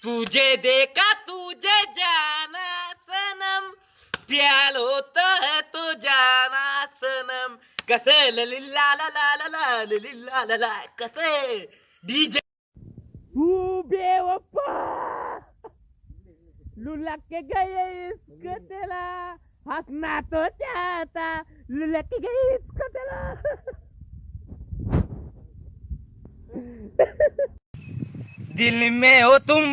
तुझे देखा तुझे जाना सनम, प्यार होता है तो जाना सनम. कसे ललिला ला ला ला ला ललिला ला ला कसे डीजे. तू बेवफा लुलक गए इसको तेरा हंसना तो चाहता, लुलक गए इसको तेरा. दिल में हो तुम,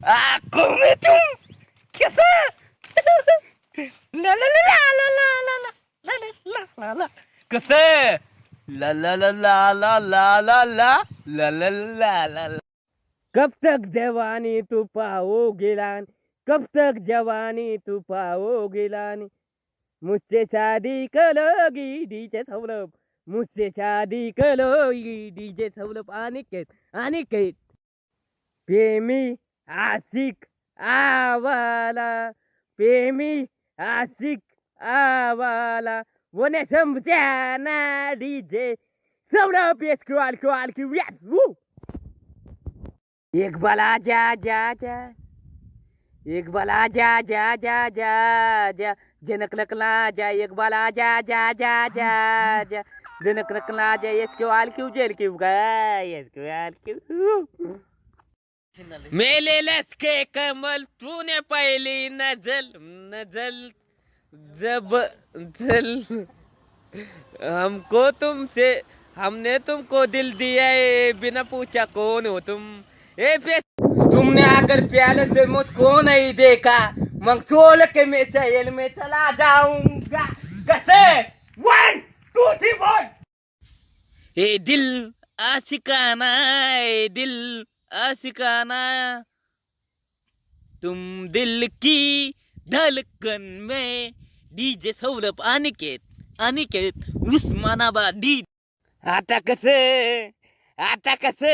आंखों में तुम, कैसा ला ला ला ला ला ला ला ला ला ला ला कैसे ला ला ला ला ला ला ला ला ला ला ला ला. कब तक जवानी तू पाओगे लानी, कब तक जवानी तू पाओगे लानी. मुझसे शादी करोगी डीजे सौरभ, मुझसे शादी करोगी डीजे सौरभ. अनिकेत अनिकेत प्रेमी आशिक आवाला, प्रेमी आशिक आवाला, वो ने समझाना डीजे सौरभ. यस वो एक बार आजा जा जा, एक बार आजा जा जा जा जा, जनक लकला जा. एक बार आजा जा जा जा जा, जनक लकला जा. इसके वाल क्यों जेल क्यों गया, इसके वाल क्यों. मेले लसके कमल तूने पहली नजल नजल जब जल, हमको तुमसे हमने तुमको दिल दिया है बिना पूछा कौन हो तुम. तुमने आकर प्याले से मुझको नहीं देखा, मग सोल के मैं सहेल में चला जाऊंगा. कैसे 1 2 3 4. ए दिल आशिकाना, ए दिल आशिकाना, तुम दिल की धड़कन में डीजे सौरभ. अनिकेत अनिकेत उस्मानाबाद डी. आता कसे आता कसे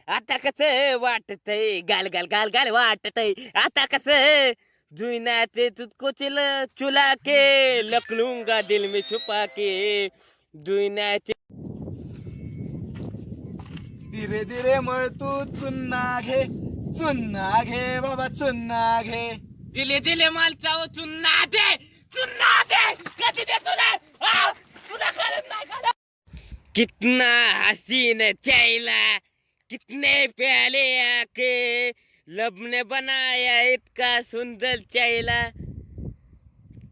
आता कसे वाटतय, गाल गाल गाल गाल वाटतय. आता कसे जुईनाचे तुझको चुला के लख लूंगा दिल में छुपा के. जुईनाचे धीरे धीरे मळ तू चुन्ना घे, चुन्ना घे बाबा चुन्ना घे. दिले दिले मालचा वो चुन्ना दे, चुन्ना दे. कधी दे तुला, तुला कळत नाही का. कितना हसीन चेहरा, कितने प्याले आके, लब ने बनाया इतना सुंदर चेहरा.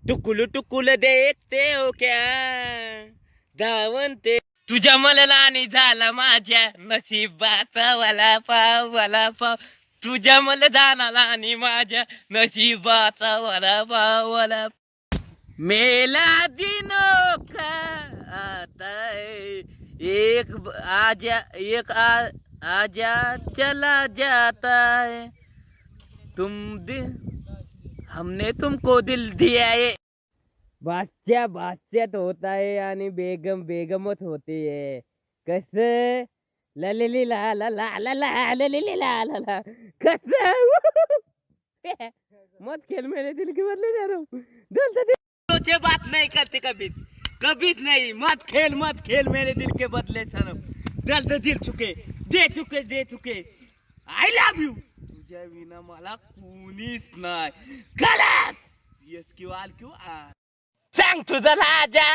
टुकुल टुकुल देखते हो क्या धावनते. तुझ्या मलानी झाला माझ्या नशिबाचा वाला पाव वाला पाव. तुझ्या मला जाणाला आणि माझ्या नशिबाचा वाला पाव वाला. मेला दिनों का आता है एक आजा चला जाता है. हमने तुमको दिल दिया है. बादशाह बादशाह होता है आणि बेगम बेगमच होती है. कसं ललिली ला ला ला ला ला ललिली ला ला ला कसं. मत खेल मेरे दिल के बदले जा रहा हूँ. सोचे बात नहीं करते कभी कभी नहीं. मत खेल मेरे दिल के बदले सनम. दर्द दिल चुके दे चुके. I love you. तुझ्या विना मला कोणीच नाही. खलास यस किंवा क्यू आ. सांग तुझा राजा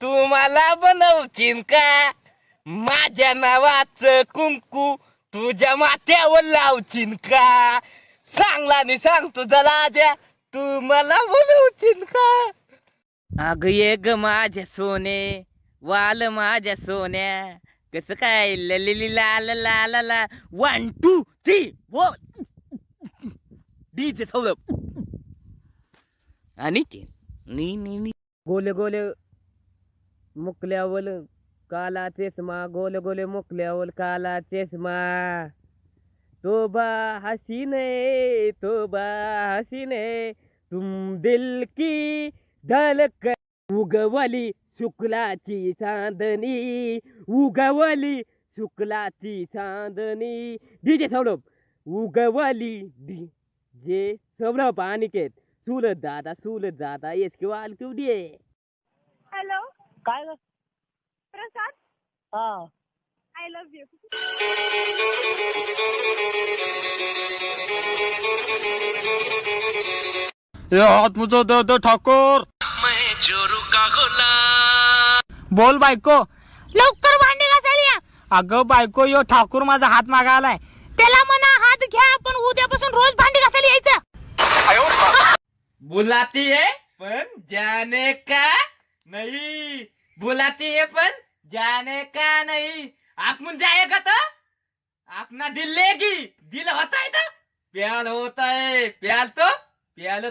तू मला बनवशील का, माझ्या नावाचं कुंकू तुझ्या माथ्यावर लावशील का. सांगला नि सांग तुझा राजा तू मला बनवशील का. अग ये ग माझ्या सोने वाल माझ्या सोन्या. कसं काय ललिली ला ला ला ला ला. 1 2 3 4 डीजे सौरभ. आणि नी गोले गोले मुकल्यावर काला चष्मा, गोले गोले मुकल्यावर काला चष्मा. तोबा हसीने तोबा हसीने, तुम दिल की धड़कन. उगवली शुक्लाची चांदणी, उगवली शुक्लाची चांदणी. डीजे सौरभ उगवली डीजे सौरभ. अनिकेत सुलत दादा येस किंवा क्यों दिए. हॅलो काय ग प्रसाद, हा आय लव्ह यू. हात मुझो दे ठाकूर. बोल बायको. लवकर भांडी घासायला या. अगं बायको, यो ठाकूर माझा हात मागायलाय. त्याला म्हणा हात घ्या, पण उद्यापासून रोज भांडी घासायला यायचं. बुलाती है पण जाने का नहीं, बुलाती है पण जाने का नहीं. आपण जाएगा तो अपना दिल लेगी. दिल होता है तो प्याल होता है, प्याल तो प्याल